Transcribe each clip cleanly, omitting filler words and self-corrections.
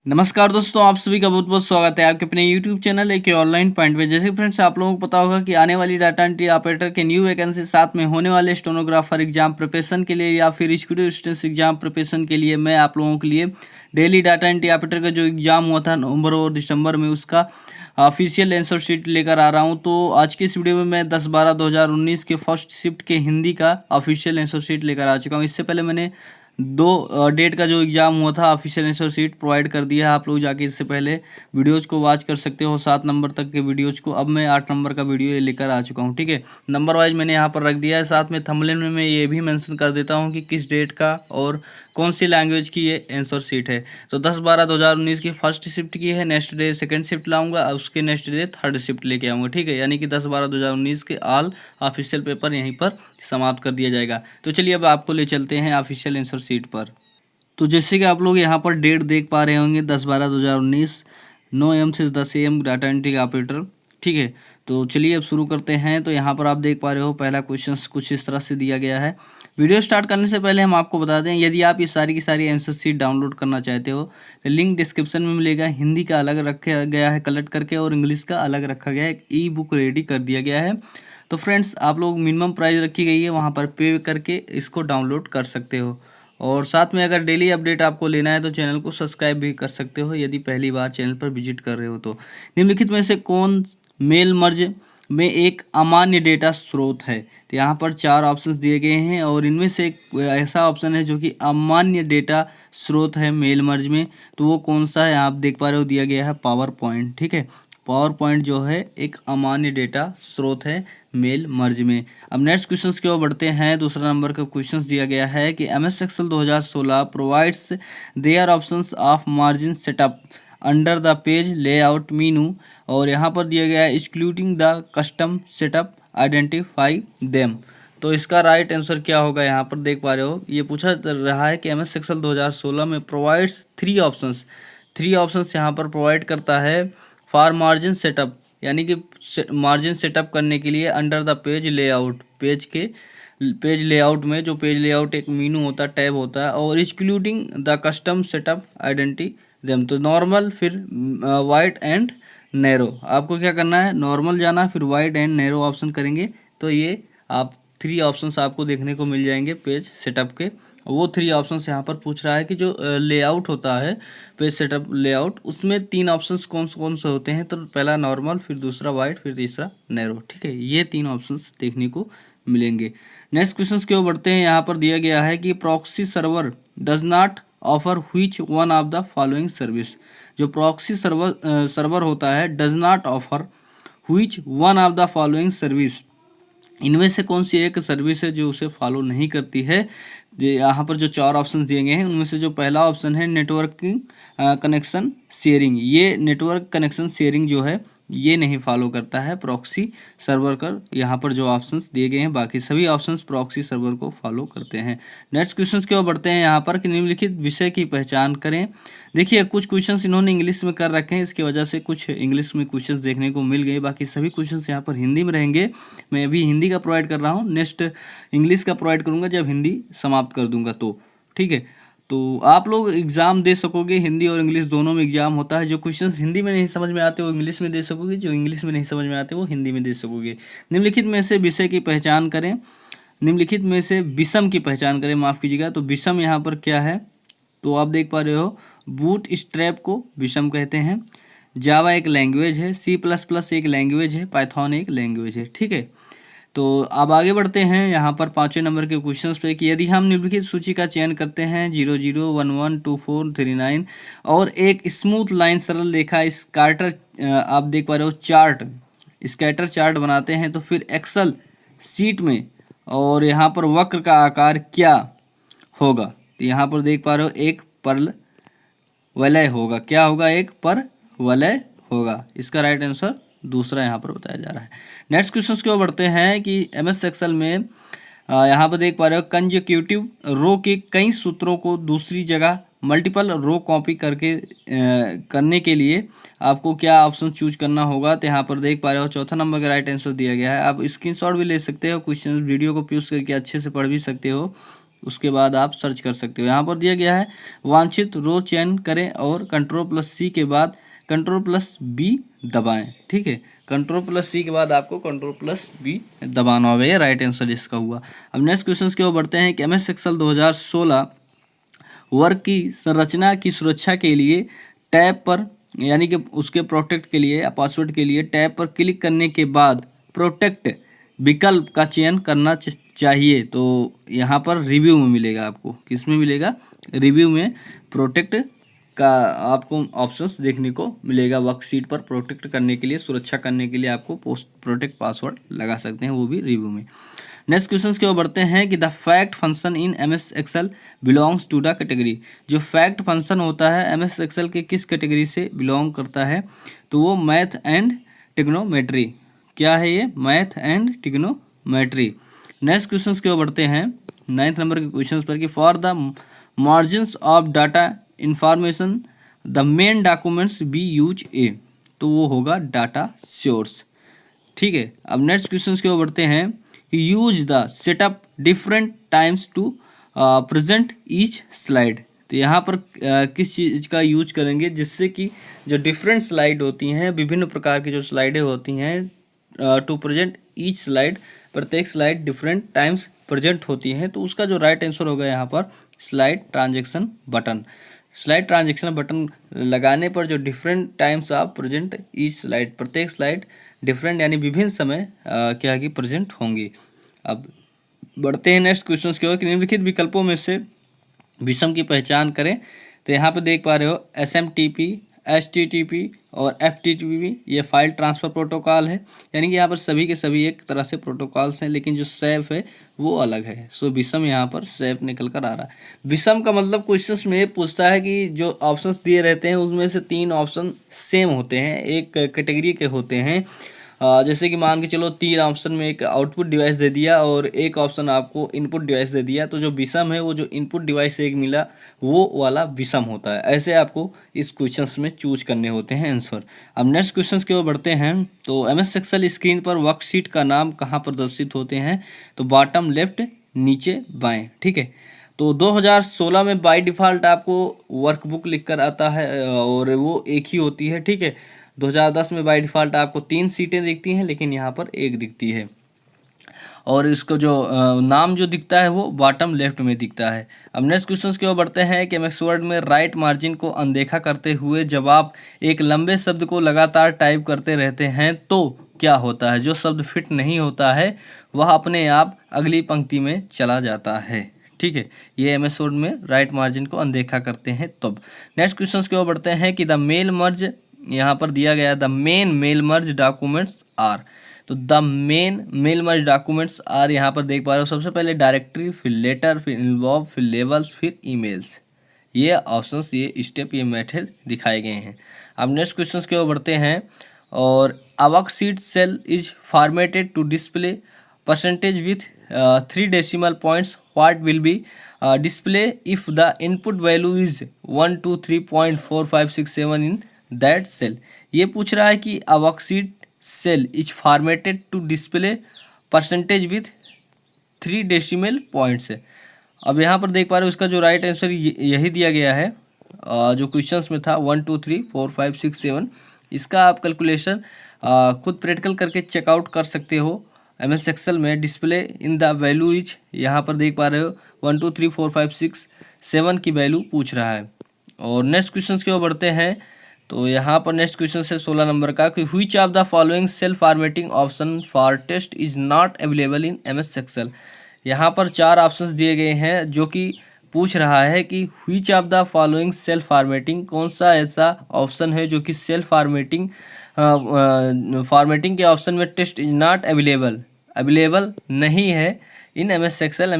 नमस्कार दोस्तों, आप सभी का बहुत बहुत स्वागत है आपके अपने YouTube चैनल एक ऑनलाइन पॉइंट पे। जैसे फ्रेंड्स आप लोगों को पता होगा कि आने वाली डाटा एंट्री ऑपरेटर के न्यू वैकेंसी साथ में होने वाले स्टेनोग्राफर एग्जाम प्रिपरेशन के लिए या फिर स्टूडियो असिस्टेंट एग्जाम प्रिपरेशन के लिए मैं आप लोगों के लिए डेली डाटा एंट्री ऑपरेटर का जो एग्जाम हुआ था नवंबर और दिसंबर में उसका ऑफिशियल आंसर शीट लेकर आ रहा हूँ। तो आज की इस वीडियो में मैं 10/12/2019 के फर्स्ट शिफ्ट के हिंदी का ऑफिशियल आंसर शीट लेकर आ चुका हूँ। इससे पहले मैंने दो डेट का जो एग्ज़ाम हुआ था ऑफिशियल आंसर शीट प्रोवाइड कर दिया है। आप लोग जाके इससे पहले वीडियोज़ को वॉच कर सकते हो 7 नंबर तक के वीडियोज़ को। अब मैं 8 नंबर का वीडियो ये लेकर आ चुका हूँ, ठीक है। नंबर वाइज मैंने यहाँ पर रख दिया है। साथ में थंबनेल में मैं ये भी मेंशन कर देता हूँ कि किस डेट का और कौन सी लैंग्वेज की ये आंसर शीट है। तो 10/12/2019 की फर्स्ट शिफ्ट की है। नेक्स्ट डे सेकंड शिफ्ट लाऊंगा, उसके नेक्स्ट डे थर्ड शिफ्ट लेके आऊँगा, ठीक है। यानी कि 10/12/2019 के ऑल ऑफिशियल पेपर यहीं पर समाप्त कर दिया जाएगा। तो चलिए अब आपको ले चलते हैं ऑफिशियल आंसर शीट पर। तो जैसे कि आप लोग यहाँ पर डेट देख पा रहे होंगे 10/12/2019 9 AM से 10 AM डाटा एंट्री ऑपरेटर, ठीक है। तो चलिए अब शुरू करते हैं। तो यहाँ पर आप देख पा रहे हो पहला क्वेश्चन कुछ इस तरह से दिया गया है। वीडियो स्टार्ट करने से पहले हम आपको बता दें, यदि आप ये सारी की सारी आंसर शीट डाउनलोड करना चाहते हो तो लिंक डिस्क्रिप्शन में मिलेगा। हिंदी का अलग रखा गया है कलेक्ट करके और इंग्लिश का अलग रखा गया है। एक ई बुक रेडी कर दिया गया है। तो फ्रेंड्स आप लोग मिनिमम प्राइस रखी गई है, वहाँ पर पे करके इसको डाउनलोड कर सकते हो। और साथ में अगर डेली अपडेट आपको लेना है तो चैनल को सब्सक्राइब भी कर सकते हो यदि पहली बार चैनल पर विजिट कर रहे हो तो। निम्नलिखित में से कौन मेल मर्ज में एक अमान्य डेटा स्रोत है? तो यहाँ पर 4 ऑप्शंस दिए गए हैं और इनमें से एक ऐसा ऑप्शन है जो कि अमान्य डेटा स्रोत है मेल मर्ज में। तो वो कौन सा है आप देख पा रहे हो, दिया गया है पावर पॉइंट, ठीक है। पावर पॉइंट जो है एक अमान्य डेटा स्रोत है मेल मर्ज में। अब नेक्स्ट क्वेश्चन की ओर बढ़ते हैं। दूसरा नंबर का क्वेश्चन दिया गया है कि MS Excel 2016 provides their options of margin setup under the page layout menu. और यहाँ पर दिया गया है excluding the custom setup identify them. तो इसका राइट आंसर क्या होगा? यहाँ पर देख पा रहे हो ये पूछा रहा है कि MS एक्सेल 2016 में प्रोवाइड्स 3 ऑप्शंस यहाँ पर प्रोवाइड करता है फॉर मार्जिन सेटअप, यानी कि मार्जिन सेटअप करने के लिए under the page layout, page layout में जो पेज लेआउट एक मीनू होता है, टैब होता है। और including the custom setup identity them, तो नॉर्मल फिर वाइड एंड नैरो। आपको क्या करना है, नॉर्मल जाना फिर वाइड एंड नैरो ऑप्शन करेंगे तो ये आप 3 ऑप्शंस आपको देखने को मिल जाएंगे पेज सेटअप के। वो 3 ऑप्शंस यहाँ पर पूछ रहा है कि जो लेआउट होता है पेज सेटअप लेआउट, उसमें 3 ऑप्शंस कौन कौन से होते हैं? तो पहला नॉर्मल, फिर दूसरा वाइड, फिर तीसरा नैरो, ठीक है। ये 3 ऑप्शंस देखने को मिलेंगे। नेक्स्ट क्वेश्चन की ओर बढ़ते हैं। यहाँ पर दिया गया है कि proxy server does not offer which one of the following service. जो प्रॉक्सी सर्वर होता है does not offer which one of the following service, इनमें से कौन सी एक सर्विस है जो उसे फॉलो नहीं करती है? यहाँ पर जो 4 ऑप्शन दिए गए हैं उनमें से जो पहला ऑप्शन है नेटवर्किंग कनेक्शन शेयरिंग, ये नेटवर्क कनेक्शन शेयरिंग जो है ये नहीं फॉलो करता है प्रॉक्सी सर्वर कर। यहाँ पर जो ऑप्शंस दिए गए हैं बाकी सभी ऑप्शंस प्रॉक्सी सर्वर को फॉलो करते हैं। नेक्स्ट क्वेश्चन की ओर बढ़ते हैं। यहाँ पर कि निम्नलिखित विषय की पहचान करें। देखिए कुछ क्वेश्चंस इन्होंने इंग्लिश में कर रखे हैं, इसकी वजह से कुछ इंग्लिश में क्वेश्चंस देखने को मिल गए, बाकी सभी क्वेश्चंस यहाँ पर हिंदी में रहेंगे। मैं अभी हिंदी का प्रोवाइड कर रहा हूँ, नेक्स्ट इंग्लिश का प्रोवाइड करूँगा जब हिंदी समाप्त कर दूंगा तो, ठीक है। तो आप लोग एग्ज़ाम दे सकोगे, हिंदी और इंग्लिश दोनों में एग्ज़ाम होता है। जो क्वेश्चंस हिंदी में नहीं समझ में आते वो इंग्लिश में दे सकोगे, जो इंग्लिश में नहीं समझ में आते वो हिंदी में दे सकोगे। निम्नलिखित में से विषय की पहचान करें। निम्नलिखित में से विषम की पहचान करें, माफ़ कीजिएगा। तो विषम यहाँ पर क्या है? तो आप देख पा रहे हो बूट स्ट्रैप को विषम कहते हैं। जावा एक लैंग्वेज है, C++ एक लैंग्वेज है, पाइथन एक लैंग्वेज है, ठीक है। तो अब आगे बढ़ते हैं यहाँ पर 5वें नंबर के क्वेश्चंस पे कि यदि हम निम्नलिखित सूची का चयन करते हैं 0 0 1 1 2 4 3 9 और एक स्मूथ लाइन सरल रेखा स्कैटर, आप देख पा रहे हो चार्ट, स्कैटर चार्ट बनाते हैं तो फिर एक्सेल सीट में और यहाँ पर वक्र का आकार क्या होगा? तो यहाँ पर देख पा रहे हो एक परल वलय होगा। क्या होगा? एक पर वलय होगा। इसका राइट आंसर दूसरा यहाँ पर बताया जा रहा है। नेक्स्ट क्वेश्चन की ओर बढ़ते हैं कि MS एक्सेल में यहाँ पर देख पा रहे हो कंसेक्यूटिव रो के कई सूत्रों को दूसरी जगह मल्टीपल रो कॉपी करके करने के लिए आपको क्या ऑप्शन चूज करना होगा? तो यहाँ पर देख पा रहे हो चौथा नंबर का राइट आंसर दिया गया है। आप स्क्रीनशॉट भी ले सकते हो, क्वेश्चन वीडियो को पॉज करके अच्छे से पढ़ भी सकते हो। उसके बाद आप सर्च कर सकते हो। यहाँ पर दिया गया है वांछित रो चयन करें और Ctrl+C के बाद Ctrl+B दबाएं। ठीक है, Ctrl+C के बाद आपको Ctrl+B दबाना होगा। ये राइट आंसर इसका हुआ। अब नेक्स्ट क्वेश्चन की ओर बढ़ते हैं कि MS एक्सेल 2016 वर्क की संरचना की सुरक्षा के लिए टैब पर, यानी कि उसके प्रोटेक्ट के लिए या पासवर्ड के लिए टैब पर क्लिक करने के बाद प्रोटेक्ट विकल्प का चयन करना चाहिए। तो यहाँ पर रिव्यू में मिलेगा आपको, किस में मिलेगा, रिव्यू में प्रोटेक्ट का आपको ऑप्शंस देखने को मिलेगा। वर्कशीट पर प्रोटेक्ट करने के लिए, सुरक्षा करने के लिए आपको प्रोटेक्ट पासवर्ड लगा सकते हैं, वो भी रिव्यू में। नेक्स्ट क्वेश्चन की ओर बढ़ते हैं कि the fact function in MS Excel belongs to the category. जो फैक्ट फंक्शन होता है MS एक्सेल के किस कैटेगरी से बिलोंग करता है, तो वो मैथ एंड ट्रिग्नोमेट्री। क्या है ये, math and trigonometry. Next question की ओर बढ़ते हैं 9th नंबर के क्वेश्चन पर कि for the margins of data information the main documents be use A. तो वो होगा डाटा सोर्स। ठीक है, अब नेक्स्ट क्वेश्चन की ओर बढ़ते हैं कि use the setup different times to present each slide. तो यहाँ पर किस चीज़ का यूज करेंगे, जिससे कि जो डिफरेंट स्लाइड होती हैं, विभिन्न प्रकार की जो स्लाइडें होती हैं टू प्रेजेंट ईच स्लाइड, प्रत्येक स्लाइड डिफरेंट टाइम्स प्रेजेंट होती हैं। तो उसका जो राइट आंसर होगा यहाँ पर slide transaction button. Slide transaction button लगाने पर जो डिफरेंट टाइम्स आप प्रेजेंट ईच स्लाइड, प्रत्येक स्लाइड डिफरेंट यानी विभिन्न समय क्या कि प्रेजेंट होंगी। अब बढ़ते हैं नेक्स्ट क्वेश्चन की ओर कि निम्नलिखित विकल्पों में से विषम की पहचान करें। तो यहाँ पे देख पा रहे हो SMTP, HTTP और FTP, ये फाइल ट्रांसफ़र प्रोटोकॉल है, यानी कि यहाँ पर सभी के सभी एक तरह से प्रोटोकॉल्स हैं, लेकिन जो सैफ है वो अलग है। सो विषम यहाँ पर सैफ निकल कर आ रहा है। विषम का मतलब क्वेश्चंस में ये पूछता है कि जो ऑप्शंस दिए रहते हैं उसमें से 3 ऑप्शन सेम होते हैं, एक कैटेगरी के होते हैं। जैसे कि मान के चलो 3 ऑप्शन में एक आउटपुट डिवाइस दे दिया और एक ऑप्शन आपको इनपुट डिवाइस दे दिया, तो जो विषम है वो जो इनपुट डिवाइस से एक मिला वो वाला विषम होता है। ऐसे आपको इस क्वेश्चंस में चूज करने होते हैं आंसर। अब नेक्स्ट क्वेश्चंस की ओर बढ़ते हैं। तो MS एक्सेल स्क्रीन पर वर्कशीट का नाम कहाँ प्रदर्शित होते हैं, तो बॉटम लेफ्ट, नीचे बाएँ। ठीक है, तो 2016 में बाय डिफ़ॉल्ट आपको वर्कबुक लिख कर आता है और वो एक ही होती है। ठीक है, 2010 में बाय डिफ़ॉल्ट आपको 3 सीटें दिखती हैं, लेकिन यहाँ पर एक दिखती है और इसको जो नाम जो दिखता है वो बॉटम लेफ्ट में दिखता है। अब नेक्स्ट क्वेश्चन की ओर बढ़ते हैं कि MS वर्ड में राइट मार्जिन को अनदेखा करते हुए जब आप एक लंबे शब्द को लगातार टाइप करते रहते हैं तो क्या होता है। जो शब्द फिट नहीं होता है वह अपने आप अगली पंक्ति में चला जाता है। ठीक है, ये MS वर्ड में राइट मार्जिन को अनदेखा करते हैं तब। नेक्स्ट क्वेश्चन की ओर बढ़ते हैं कि द मेल मर्ज, यहाँ पर दिया गया the main mail merge documents are. तो the main mail merge documents are, यहाँ पर देख पा रहे हो सबसे पहले डायरेक्टरी, फिर लेटर, फिर इन्वॉल्व, फिर लेबल्स, फिर ईमेल्स। ये ऑप्शंस, ये स्टेप, ये मेथड दिखाए गए हैं। अब नेक्स्ट क्वेश्चन की ओर बढ़ते हैं और a worksheet cell is formatted to display percentage with 3 decimal points, what will be display if the input value is 123.4567 in that cell. ये पूछ रहा है कि a worksheet cell is formatted to display percentage with 3 decimal points है। अब यहाँ पर देख पा रहे हो उसका जो राइट आंसर यही दिया गया है जो क्वेश्चंस में था 1 2 3 4 5 6 7। इसका आप कैलकुलेशन खुद प्रैक्टिकल करके चेकआउट कर सकते हो। MS एक्सेल में display in the value is, यहाँ पर देख पा रहे हो 1 2 3 4 5 6 7 की वैल्यू पूछ रहा है। और नेक्स्ट क्वेश्चन की ओर बढ़ते हैं। तो यहाँ पर नेक्स्ट क्वेश्चन है 16 नंबर का कि which of the following cell formatting option for test is not available in MS Excel. यहाँ पर 4 ऑप्शंस दिए गए हैं जो कि पूछ रहा है कि which of the following cell formatting, कौन सा ऐसा ऑप्शन है जो कि सेल फॉर्मेटिंग फॉर्मेटिंग के ऑप्शन में टेस्ट इज नॉट अवेलेबल नहीं है इन MS एक्सेल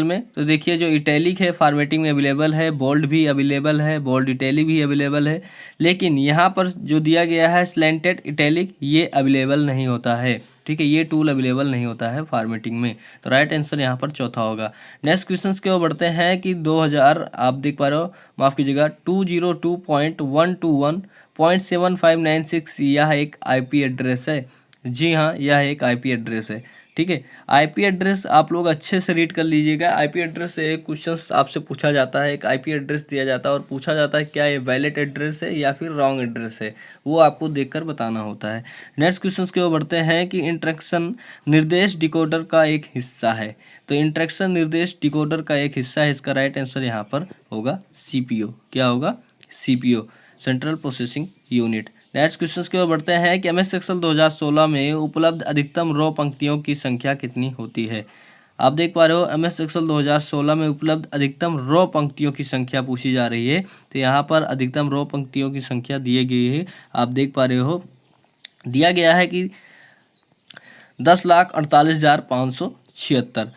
में। तो देखिए जो इटैलिक है फॉर्मेटिंग में अवेलेबल है, बोल्ड भी अवेलेबल है, बोल्ड इटैलिक भी अवेलेबल है, लेकिन यहाँ पर जो दिया गया है स्लैंटेड इटैलिक ये अवेलेबल नहीं होता है। ठीक है, ये टूल अवेलेबल नहीं होता है फॉर्मेटिंग में। तो राइट आंसर यहाँ पर चौथा होगा। नेक्स्ट क्वेश्चन के ओर बढ़ते हैं कि 2000 आप देख पा रहे हो, माफ़ कीजिएगा 202.121.7596 यह एक IP एड्रेस है। जी हाँ, यह एक IP एड्रेस है। ठीक है। आईपी एड्रेस आप लोग अच्छे से रीड कर लीजिएगा। आईपी एड्रेस से एक क्वेश्चन आपसे पूछा जाता है, एक आईपी एड्रेस दिया जाता है और पूछा जाता है क्या ये वैलिड एड्रेस है या फिर रॉन्ग एड्रेस है, वो आपको देखकर बताना होता है। नेक्स्ट क्वेश्चन की ओर बढ़ते हैं कि इंस्ट्रक्शन निर्देश डिकोडर का एक हिस्सा है। तो इंस्ट्रक्शन निर्देश डिकोडर का एक हिस्सा है, इसका राइट आंसर यहाँ पर होगा सीपीयू। क्या होगा? CPU, central processing unit. Next question की ओर बढ़ते हैं कि एमएस एक्सेल 2016 में उपलब्ध अधिकतम रो पंक्तियों की संख्या कितनी होती है। आप देख पा रहे हो एमएस एक्सेल 2016 में उपलब्ध अधिकतम रो पंक्तियों की संख्या पूछी जा रही है। तो यहाँ पर अधिकतम रो पंक्तियों की संख्या दी गई है, आप देख पा रहे हो, दिया गया है कि 10,48,576।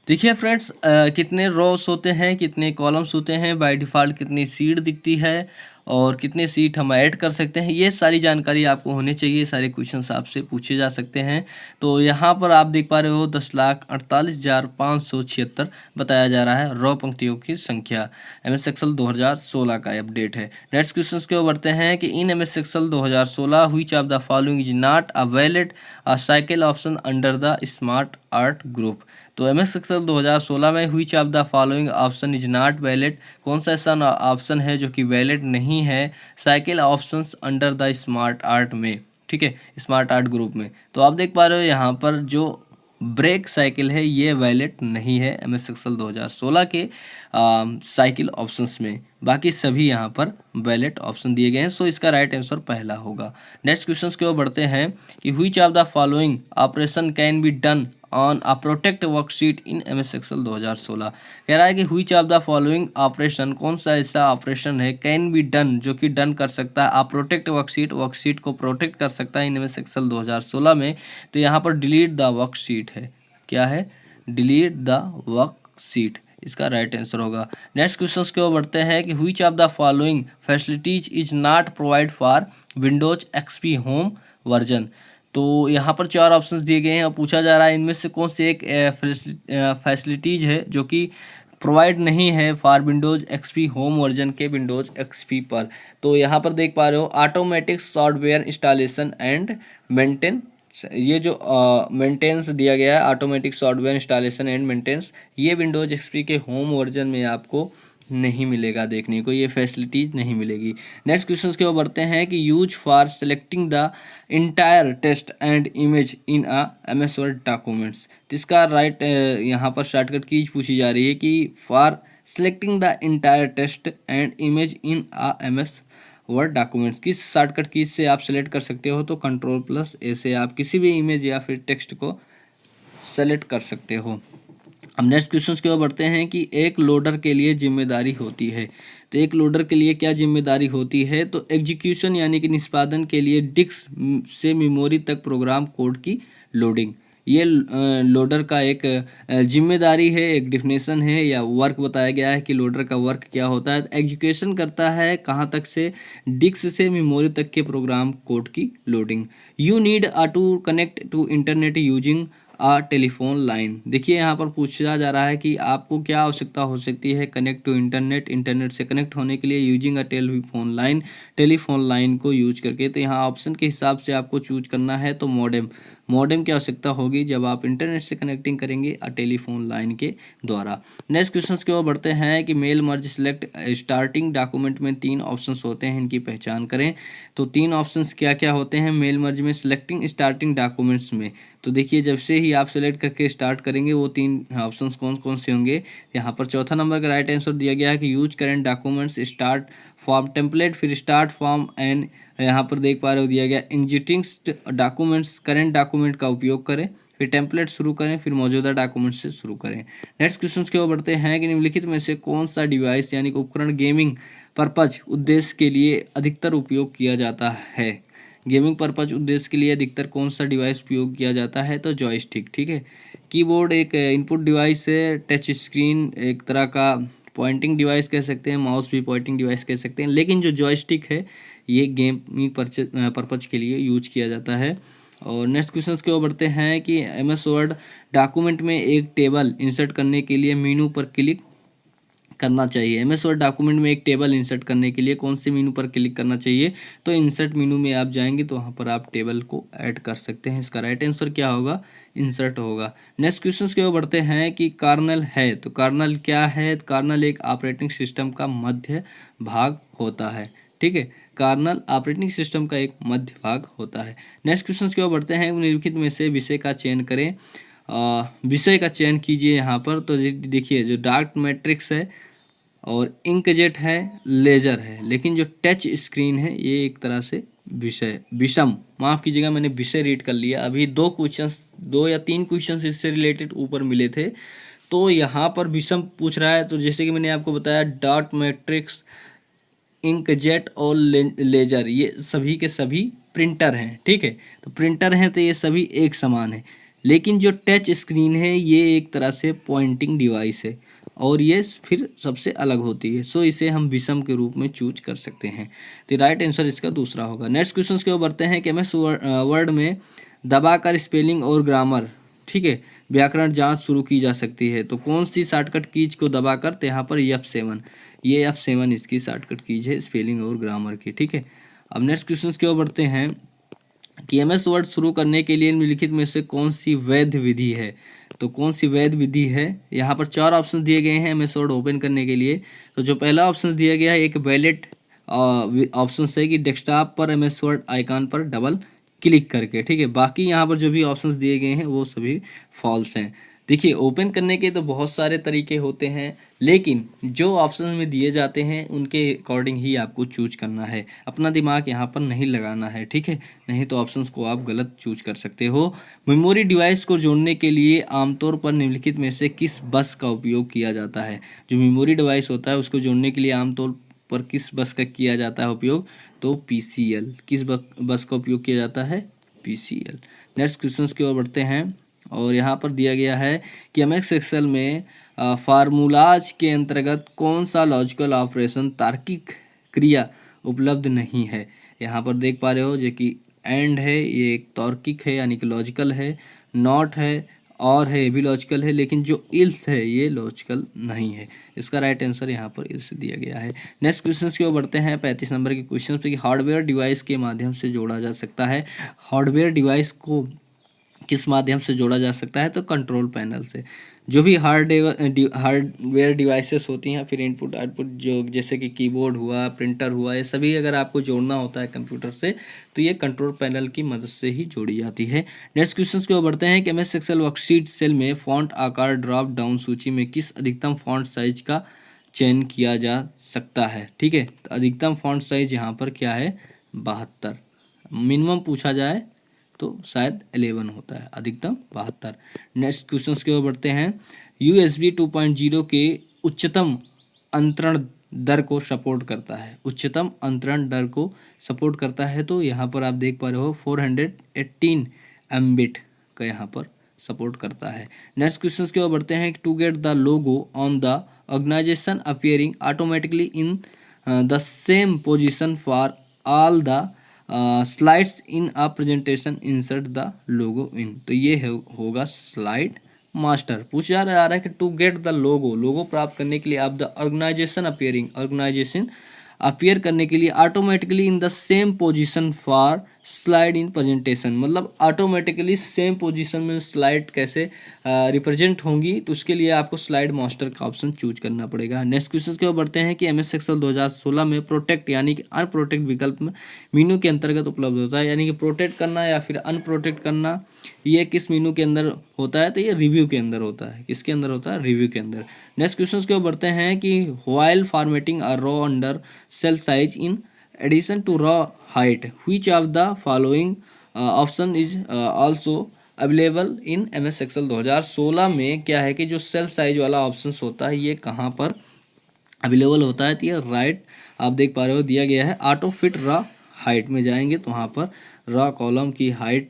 देखिए फ्रेंड्स, कितने रोस होते हैं, कितने कॉलम्स होते हैं, बाय डिफ़ॉल्ट कितनी सीट दिखती है और कितने सीट हम ऐड कर सकते हैं, ये सारी जानकारी आपको होनी चाहिए। सारे क्वेश्चंस आपसे पूछे जा सकते हैं। तो यहाँ पर आप देख पा रहे हो 10,48,576 बताया जा रहा है रो पंक्तियों की संख्या। एमएस एक्सेल 2016 का अपडेट है। नेक्स्ट क्वेश्चन के ऊपर बढ़ते हैं कि in MS Excel 2016 which of the following is not a valid cycle option under the smart art group. तो एमएस एक्सेल 2016 में which of the following option is not valid, कौन सा ऐसा ऑप्शन है जो कि वैलिड नहीं है cycle options under the smart art में, ठीक है, स्मार्ट आर्ट ग्रुप में। तो आप देख पा रहे हो यहाँ पर जो ब्रेक साइकिल है ये वैलिड नहीं है एमएस एक्सेल 2016 के साइकिल ऑप्शंस में, बाकी सभी यहाँ पर वैलिड ऑप्शन दिए गए हैं। सो इसका राइट आंसर पहला होगा। नेक्स्ट क्वेश्चन की ओर बढ़ते हैं कि which of the following operation can be done on a protect worksheet in MS Excel 2016। कह रहा है कि which of the following operation, कौन सा ऐसा ऑपरेशन है कैन बी डन, जो कि डन कर सकता है, आप प्रोटेक्ट वर्कशीट को प्रोटेक्ट कर सकता है इन एमएस एक्सेल 2016 में। तो यहाँ पर डिलीट द वर्कशीट है। क्या है? डिलीट द वर्कशीट, इसका राइट आंसर होगा। नेक्स्ट क्वेश्चन की ओर बढ़ते हैं कि which of the following facilities is not provide for Windows XP home version. तो यहाँ पर 4 ऑप्शंस दिए गए हैं और पूछा जा रहा है इनमें से कौन से एक फैसिलिटीज है जो कि प्रोवाइड नहीं है for Windows XP home version के विंडोज एक्सपी पर। तो यहाँ पर देख पा रहे हो automatic software installation and maintain, ये जो मेंटेनेंस दिया गया है automatic software installation and maintenance, ये विंडोज एक्सपी के होम वर्जन में आपको नहीं मिलेगा, देखने को ये फैसिलिटीज नहीं मिलेगी। नेक्स्ट क्वेश्चन के ओर बढ़ते हैं कि use for selecting the entire text and image in a MS word documents. तो इसका राइट यहाँ पर शॉर्टकट कीज पूछी जा रही है कि for selecting the entire text and image in a MS word documents, किस शॉर्टकट कीज से आप सेलेक्ट कर सकते हो? तो Ctrl+A से आप किसी भी इमेज या फिर टेक्स्ट को सेलेक्ट कर सकते हो। अब नेक्स्ट क्वेश्चन की ओर बढ़ते हैं कि एक लोडर के लिए जिम्मेदारी होती है। तो एक लोडर के लिए क्या जिम्मेदारी होती है? तो एग्जीक्यूशन यानी कि निष्पादन के लिए डिस्क से मेमोरी तक प्रोग्राम कोड की लोडिंग, ये लोडर का एक जिम्मेदारी है, एक डिफिनेशन है या वर्क बताया गया है कि लोडर का वर्क क्या होता है। एग्जीक्यूशन करता है कहाँ तक से? डिस्क से मेमोरी तक के प्रोग्राम कोड की loading. You need to connect to internet using telephone line. देखिए यहाँ पर पूछा जा रहा है कि आपको क्या आवश्यकता हो सकती है कनेक्ट टू इंटरनेट, इंटरनेट से कनेक्ट होने के लिए using a telephone line, telephone line को यूज करके। तो यहाँ ऑप्शन के हिसाब से आपको चूज करना है। तो मॉडेम, मॉडेम की आवश्यकता होगी जब आप इंटरनेट से कनेक्टिंग करेंगे टेलीफोन लाइन के द्वारा। नेक्स्ट क्वेश्चन की ओर बढ़ते हैं कि mail merge select starting document में 3 ऑप्शंस होते हैं, इनकी पहचान करें। तो 3 ऑप्शंस क्या क्या होते हैं मेल मर्ज में सिलेक्टिंग स्टार्टिंग डॉक्यूमेंट्स में? तो देखिए जब से ही आप सेलेक्ट करके स्टार्ट करेंगे वो 3 ऑप्शंस कौन कौन से होंगे। यहाँ पर चौथा नंबर का राइट आंसर दिया गया है कि use current documents start form template, फिर स्टार्ट फॉर्म एंड यहाँ पर देख पा रहे हो दिया गया एग्जिस्टिंग डॉक्यूमेंट्स, करेंट डॉक्यूमेंट का उपयोग करें, फिर टेम्पलेट शुरू करें, फिर मौजूदा डॉक्यूमेंट से शुरू करें। नेक्स्ट क्वेश्चन की ओर बढ़ते हैं कि निम्नलिखित में से कौन सा डिवाइस यानी कि उपकरण गेमिंग पर्पज उद्देश्य के लिए अधिकतर उपयोग किया जाता है। गेमिंग पर्पज उद्देश्य के लिए अधिकतर कौन सा डिवाइस उपयोग किया जाता है? तो जॉयस्टिक, ठीक है। कीबोर्ड एक इनपुट डिवाइस है, टच स्क्रीन एक तरह का पॉइंटिंग डिवाइस कह सकते हैं, माउस भी पॉइंटिंग डिवाइस कह सकते हैं, लेकिन जो जॉयस्टिक है ये गेमिंग पर्पज के लिए यूज किया जाता है। और नेक्स्ट क्वेश्चन के ओर बढ़ते हैं कि एमएस वर्ड डॉक्यूमेंट में एक टेबल इंसर्ट करने के लिए मेनू पर क्लिक करना चाहिए। एमएस वर्ड डॉक्यूमेंट में एक टेबल इंसर्ट करने के लिए कौन से मेनू पर क्लिक करना चाहिए, तो इंसर्ट मेनू में आप जाएंगे तो वहाँ पर आप टेबल को ऐड कर सकते हैं। इसका राइट आंसर क्या होगा, इंसर्ट होगा। नेक्स्ट क्वेश्चन की ओर बढ़ते हैं कि कार्नल है, तो कार्नल क्या है, कार्नल एक ऑपरेटिंग सिस्टम का मध्य भाग होता है। ठीक है, कार्नल ऑपरेटिंग सिस्टम का एक मध्य भाग होता है। नेक्स्ट क्वेश्चन की ओर बढ़ते हैं, निम्नलिखित में से विषय का चयन करें। विषय का चयन कीजिए यहाँ पर। तो देखिए जो डार्क मैट्रिक्स है और इंकजेट है, लेजर है, लेकिन जो टच स्क्रीन है ये एक तरह से विषय विषम, माफ़ कीजिएगा मैंने विषय रीड कर लिया। अभी दो या तीन क्वेश्चंस इससे रिलेटेड ऊपर मिले थे, तो यहाँ पर विषम पूछ रहा है। तो जैसे कि मैंने आपको बताया डार्क मैट्रिक्स, इंकजेट और लेजर ये सभी के सभी प्रिंटर हैं। ठीक है, तो प्रिंटर हैं तो ये सभी एक समान है, लेकिन जो टच स्क्रीन है ये एक तरह से पॉइंटिंग डिवाइस है और ये फिर सबसे अलग होती है। सो इसे हम विषम के रूप में चूज कर सकते हैं। तो राइट आंसर इसका दूसरा होगा। नेक्स्ट क्वेश्चन के ओर बढ़ते हैं कि एमएस वर्ड में दबाकर स्पेलिंग और ग्रामर, ठीक है, व्याकरण जांच शुरू की जा सकती है। तो कौन सी शॉर्टकट कीज को दबाकर, तो यहाँ पर F7, ये F7 इसकी शॉर्टकट कीज है स्पेलिंग और ग्रामर की। ठीक है, अब नेक्स्ट क्वेश्चन की ओर बढ़ते हैं कि एमएस वर्ड शुरू करने के लिए निम्नलिखित में से कौन सी वैध विधि है। तो कौन सी वैध विधि है, यहाँ पर 4 ऑप्शन दिए गए हैं एमएस वर्ड ओपन करने के लिए। तो जो पहला ऑप्शन दिया गया है एक वैलिड ऑप्शन है कि डेस्कटॉप पर एमएस वर्ड आइकन पर डबल क्लिक करके। ठीक है, बाकी यहाँ पर जो भी ऑप्शंस दिए गए हैं वो सभी फॉल्स हैं। देखिए ओपन करने के तो बहुत सारे तरीके होते हैं, लेकिन जो ऑप्शन में दिए जाते हैं उनके अकॉर्डिंग ही आपको चूज करना है, अपना दिमाग यहाँ पर नहीं लगाना है। ठीक है, नहीं तो ऑप्शंस को आप गलत चूज कर सकते हो। मेमोरी डिवाइस को जोड़ने के लिए आमतौर पर निम्नलिखित में से किस बस का उपयोग किया जाता है। जो मेमोरी डिवाइस होता है उसको जोड़ने के लिए आमतौर पर किस बस का किया जाता है उपयोग, तो PCL। किस बस का उपयोग किया जाता है, PCL। नेक्स्ट क्वेश्चन की ओर बढ़ते हैं और यहाँ पर दिया गया है कि MS एक्सेल में फार्मूलाज के अंतर्गत कौन सा लॉजिकल ऑपरेशन तार्किक क्रिया उपलब्ध नहीं है। यहाँ पर देख पा रहे हो जो कि एंड है, ये एक तार्किक है यानी कि लॉजिकल है, नॉट है और है ये भी लॉजिकल है, लेकिन जो इल्स है ये लॉजिकल नहीं है। इसका राइट आंसर यहाँ पर इल्स दिया गया है। नेक्स्ट क्वेश्चन की ओर बढ़ते हैं 35 नंबर के क्वेश्चन पे कि हार्डवेयर डिवाइस के माध्यम से जोड़ा जा सकता है। हार्डवेयर डिवाइस को किस माध्यम से जोड़ा जा सकता है, तो कंट्रोल पैनल से। जो भी हार्डवेयर डिवाइसेस होती हैं, फिर इनपुट आउटपुट जो जैसे कि कीबोर्ड हुआ, प्रिंटर हुआ, ये सभी अगर आपको जोड़ना होता है कंप्यूटर से तो ये कंट्रोल पैनल की मदद से ही जोड़ी जाती है। नेक्स्ट क्वेश्चन की ओर बढ़ते हैं कि MS एक्सेल वर्कशीट सेल में फॉन्ट आकार ड्रॉप डाउन सूची में किस अधिकतम फॉन्ट साइज का चयन किया जा सकता है। ठीक है, तो अधिकतम फॉन्ट साइज यहाँ पर क्या है, 72। मिनिमम पूछा जाए तो शायद 11 होता है, अधिकतम 72। नेक्स्ट क्वेश्चन की ओर बढ़ते हैं। USB 2.0 के उच्चतम अंतरण दर को सपोर्ट करता है, उच्चतम अंतरण दर को सपोर्ट करता है। तो यहाँ पर आप देख पा रहे हो 418 MB का यहाँ पर सपोर्ट करता है। नेक्स्ट क्वेश्चन की ओर बढ़ते हैं। To get the logo on the organisation appearing automatically in the same position for all the slides in a presentation insert the logo in. तो ये होगा स्लाइड मास्टर। पूछा जा रहा है कि टू गेट द लोगो प्राप्त करने के लिए आप द ऑर्गेनाइजेशन अपीयर करने के लिए automatically in the same position for slide in presentation, मतलब ऑटोमेटिकली सेम पोजीशन में स्लाइड कैसे रिप्रेजेंट होंगी, तो उसके लिए आपको स्लाइड मास्टर का ऑप्शन चूज करना पड़ेगा। नेक्स्ट क्वेश्चन की ओर बढ़ते हैं कि MS एक्सेल 2016 में प्रोटेक्ट यानी कि अनप्रोटेक्ट विकल्प में मीनू के अंतर्गत उपलब्ध होता है, यानी कि प्रोटेक्ट करना या फिर अनप्रोटेक्ट करना ये किस मीनू के अंदर होता है, तो ये रिव्यू के अंदर होता है। किसके अंदर होता है, रिव्यू के अंदर। नेक्स्ट क्वेश्चन की ओर बढ़ते हैं कि while formatting a raw under cell size in addition to raw height which of the following option is also available in MS Excel 2016 में क्या है कि जो सेल साइज वाला ऑप्शन होता है ये कहाँ पर अवेलेबल होता है, तो ये राइट आप देख पा रहे हो दिया गया है ऑटो फिट रॉ हाइट में जाएंगे तो वहाँ पर रॉ कॉलम की हाइट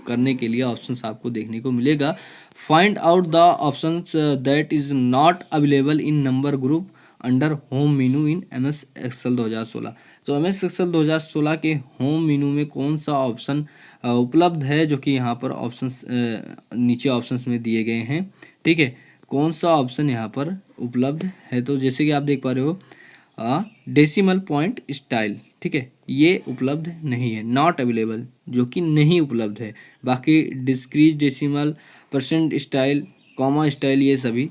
करने के लिए ऑप्शंस आपको देखने को मिलेगा। Find out the options that is not available in number group under home menu in MS Excel 2016। तो MS एक्सेल 2016 के होम मेनू में कौन सा ऑप्शन उपलब्ध है, जो कि यहाँ पर ऑप्शंस नीचे ऑप्शंस में दिए गए हैं। ठीक है, कौन सा ऑप्शन यहाँ पर उपलब्ध है। तो जैसे कि आप देख पा रहे हो डेसिमल पॉइंट स्टाइल, ठीक है, ये उपलब्ध नहीं है, नॉट अवेलेबल, जो कि नहीं उपलब्ध है। बाकी decrease decimal, percent style, comma style, ये सभी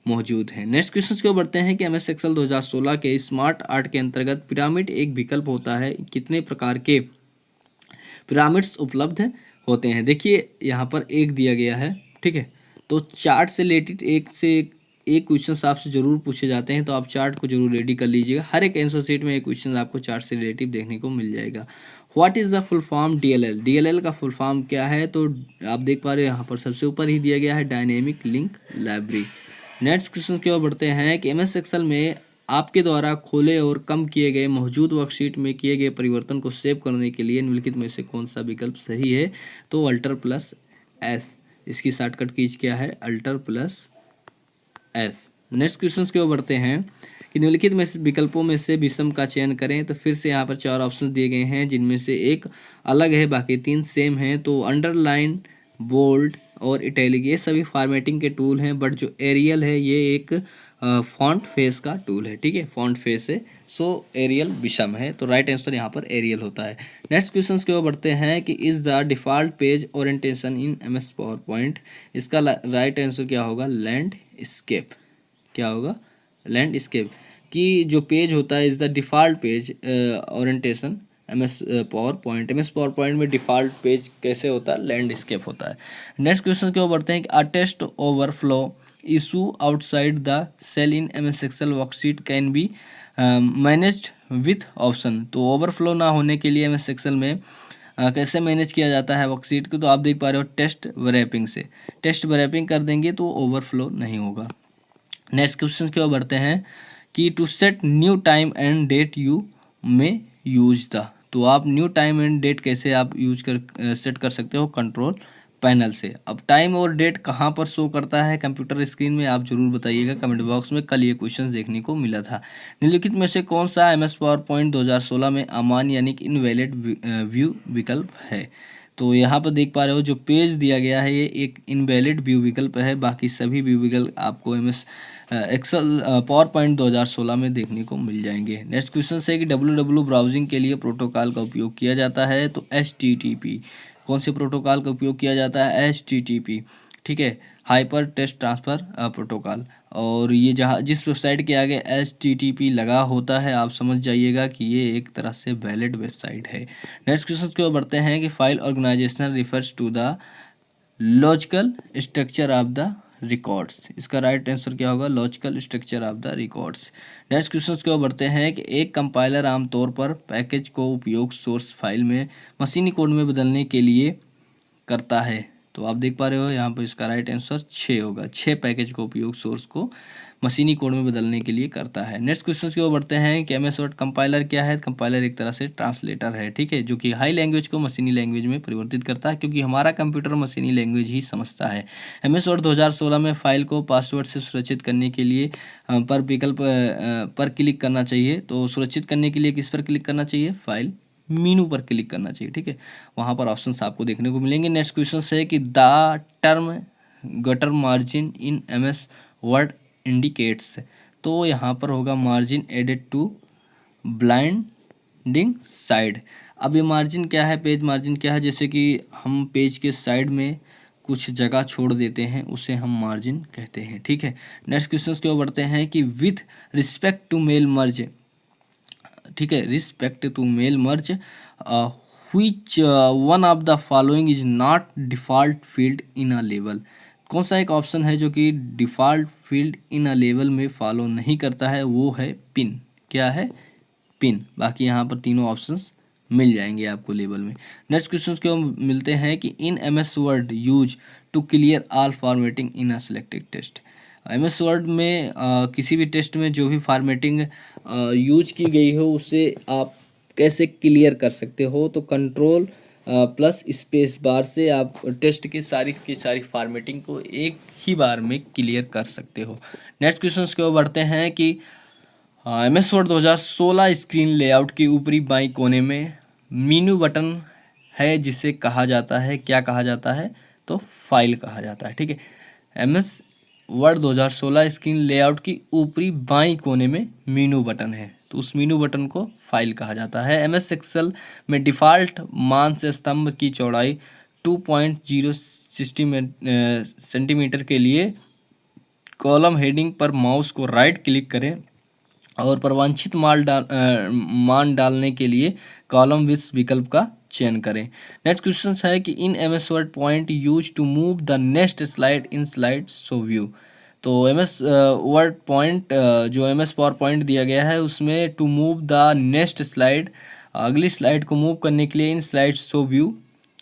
मौजूद हैं। नेक्स्ट क्वेश्चन की ओर बढ़ते हैं कि MS एक्सेल 2016 के स्मार्ट आर्ट के अंतर्गत पिरामिड एक विकल्प होता है, कितने प्रकार के पिरामिड्स उपलब्ध होते हैं। देखिए यहाँ पर एक दिया गया है, ठीक है, तो चार्ट से रिलेटेड एक क्वेश्चन आपसे जरूर पूछे जाते हैं, तो आप चार्ट को जरूर रेडी कर लीजिएगा। हर एक आंसर शीट में एक क्वेश्चन आपको चार्ट से रिलेटिव देखने को मिल जाएगा। What is the full form DLL, DLL का फुल फॉर्म क्या है, तो आप देख पा रहे हो यहाँ पर सबसे ऊपर ही दिया गया है, dynamic link library. Next question की ओर बढ़ते हैं कि MS एक्सेल में आपके द्वारा खोले और कम किए गए मौजूद वर्कशीट में किए गए परिवर्तन को सेव करने के लिए निम्नलिखित में से कौन सा विकल्प सही है। तो Alt+S, इसकी शॉर्टकट कीज क्या है, Alt+S। नेक्स्ट क्वेश्चन की ओर बढ़ते हैं कि निम्नलिखित में से विकल्पों में से विषम का चयन करें। तो फिर से यहाँ पर 4 ऑप्शन दिए गए हैं, जिनमें से एक अलग है, बाकी 3 सेम हैं। तो अंडरलाइन, बोल्ड और इटैलिक ये सभी फॉर्मेटिंग के टूल हैं, बट जो एरियल है ये एक फॉन्ट फेस का टूल है, ठीक है, फॉन्ट फेस है, सो एरियल विषम है। तो राइट आंसर यहाँ पर एरियल होता है। नेक्स्ट क्वेश्चन की ओर बढ़ते हैं कि is the default page orientation in MS power point, इसका राइट आंसर क्या होगा, लैंडस्केप। क्या होगा, लैंडस्केप। कि जो पेज होता है is the default page orientation MS power point में डिफ़ॉल्ट पेज कैसे होता है, लैंडस्केप होता है। नेक्स्ट क्वेश्चन की ओर बढ़ते हैं कि a test overflow issue outside the cell in MS Excel worksheet can be managed with option. तो ओवरफ्लो ना होने के लिए MS एक्सेल में कैसे मैनेज किया जाता है वर्कशीट को, तो आप देख पा रहे हो टेस्ट रैपिंग से। टेस्ट रैपिंग कर देंगे तो ओवरफ्लो नहीं होगा। नेक्स्ट क्वेश्चन की ओर बढ़ते हैं कि to set new time and date you may use the. तो आप न्यू टाइम एंड डेट कैसे आप सेट कर सकते हो, कंट्रोल पैनल से। अब टाइम और डेट कहाँ पर शो करता है कंप्यूटर स्क्रीन में, आप जरूर बताइएगा कमेंट बॉक्स में। कल ये क्वेश्चन देखने को मिला था। निम्नलिखित में से कौन सा MS पावर पॉइंट 2016 में अमान्य यानी कि इनवैलिड व्यू विकल्प है। तो यहाँ पर देख पा रहे हो जो पेज दिया गया है ये एक इनवैलिड व्यू विकल्प है, बाकी सभी व्यू विकल्प आपको MS एक्सेल पावर पॉइंट 2016 में देखने को मिल जाएंगे। नेक्स्ट क्वेश्चन है कि www ब्राउजिंग के लिए प्रोटोकॉल का उपयोग किया जाता है। तो HTTP, कौन से प्रोटोकॉल का उपयोग किया जाता है, HTTP, ठीक है, हाइपर टेक्स्ट ट्रांसफ़र प्रोटोकॉल। और ये जहाँ जिस वेबसाइट के आगे HTTP लगा होता है आप समझ जाइएगा कि ये एक तरह से वैलिड वेबसाइट है। नेक्स्ट क्वेश्चन की ओर बढ़ते हैं कि file organisation refers to the logical structure of the records, इसका राइट आंसर क्या होगा, logical structure of the records. Next question की ओर बढ़ते हैं कि एक कंपाइलर आमतौर पर पैकेज को उपयोग सोर्स फाइल में मशीनी कोड में बदलने के लिए करता है। तो आप देख पा रहे हो यहाँ पर इसका राइट आंसर 6 होगा। 6 पैकेज का उपयोग सोर्स को मशीनी कोड में बदलने के लिए करता है। नेक्स्ट क्वेश्चन की ओर बढ़ते हैं कि MS वर्ड कंपाइलर क्या है। कंपाइलर एक तरह से ट्रांसलेटर है, ठीक है, जो कि हाई लैंग्वेज को मशीनी लैंग्वेज में परिवर्तित करता है, क्योंकि हमारा कंप्यूटर मशीनी लैंग्वेज ही समझता है। MS वर्ड 2016 में फाइल को पासवर्ड से सुरक्षित करने के लिए पर विकल्प पर क्लिक करना चाहिए। तो सुरक्षित करने के लिए किस पर क्लिक करना चाहिए, फाइल मीनू पर क्लिक करना चाहिए, ठीक है, वहाँ पर ऑप्शंस आपको देखने को मिलेंगे। नेक्स्ट क्वेश्चन है कि the term gutter margin in MS word indicates. तो यहाँ पर होगा margin added to binding side. अब ये मार्जिन क्या है, पेज मार्जिन क्या है, जैसे कि हम पेज के साइड में कुछ जगह छोड़ देते हैं उसे हम मार्जिन कहते हैं, ठीक है। नेक्स्ट क्वेश्चन की ओर बढ़ते हैं कि with respect to mail merge, ठीक है, respect to mail merge which one of the following is not default field in a लेवल। कौन सा एक ऑप्शन है जो कि डिफ़ॉल्ट फील्ड इन अ लेवल में फॉलो नहीं करता है, वो है पिन। क्या है, पिन। बाकी यहाँ पर तीनों ऑप्शंस मिल जाएंगे आपको लेवल में। नेक्स्ट क्वेश्चन को मिलते हैं कि in MS word use to clear all formatting in a selected text. MS word में किसी भी टेस्ट में जो भी फॉर्मेटिंग यूज की गई हो उसे आप कैसे क्लियर कर सकते हो, तो कंट्रोल प्लस स्पेस बार से आप टेस्ट की सारी फॉर्मेटिंग को एक ही बार में क्लियर कर सकते हो। नेक्स्ट क्वेश्चन की ओर बढ़ते हैं कि MS वर्ड 2016 स्क्रीन लेआउट के ऊपरी बाईं कोने में मीनू बटन है जिसे कहा जाता है, क्या कहा जाता है, तो फाइल कहा जाता है, ठीक है। MS वर्ड 2016 स्क्रीन लेआउट की ऊपरी बाईं कोने में मीनू बटन है, तो उस मीनू बटन को फाइल कहा जाता है। MS एक्सेल में डिफ़ॉल्ट मान से स्तंभ की चौड़ाई 2.0 सेंटीमीटर के लिए कॉलम हेडिंग पर माउस को राइट क्लिक करें और प्रवांछित मान डालने के लिए कॉलम विड्थ विकल्प का चयन करें। नेक्स्ट क्वेश्चन है कि in MS word point use to move the next slide in slide show view. तो MS वर्ड पॉइंट जो MS पावर पॉइंट दिया गया है उसमें to move the next slide, अगली स्लाइड को मूव करने के लिए इन स्लाइड शो व्यू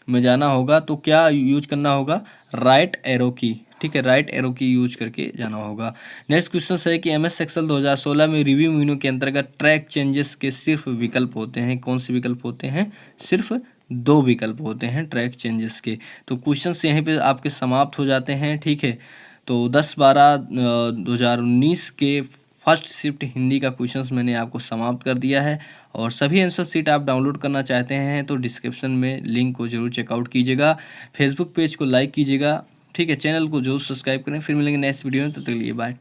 में जाना होगा। तो क्या यूज करना होगा? राइट एरो की, ठीक है, राइट एरो की यूज करके जाना होगा। नेक्स्ट क्वेश्चन है कि MS एक्सेल 2016 में रिव्यू मेनू के अंतर्गत ट्रैक चेंजेस के सिर्फ विकल्प होते हैं। कौन से विकल्प होते हैं? सिर्फ 2 विकल्प होते हैं ट्रैक चेंजेस के। तो क्वेश्चन यहीं पे आपके समाप्त हो जाते हैं, ठीक है। तो 10/12/2019 के फर्स्ट शिफ्ट हिंदी का क्वेश्चंस मैंने आपको समाप्त कर दिया है, और सभी आंसर शीट आप डाउनलोड करना चाहते हैं तो डिस्क्रिप्शन में लिंक को जरूर चेकआउट कीजिएगा, फेसबुक पेज को लाइक कीजिएगा, ठीक है, चैनल को जरूर सब्सक्राइब करें। फिर मिलेंगे नेक्स्ट वीडियो में, तब तक के लिए बाय।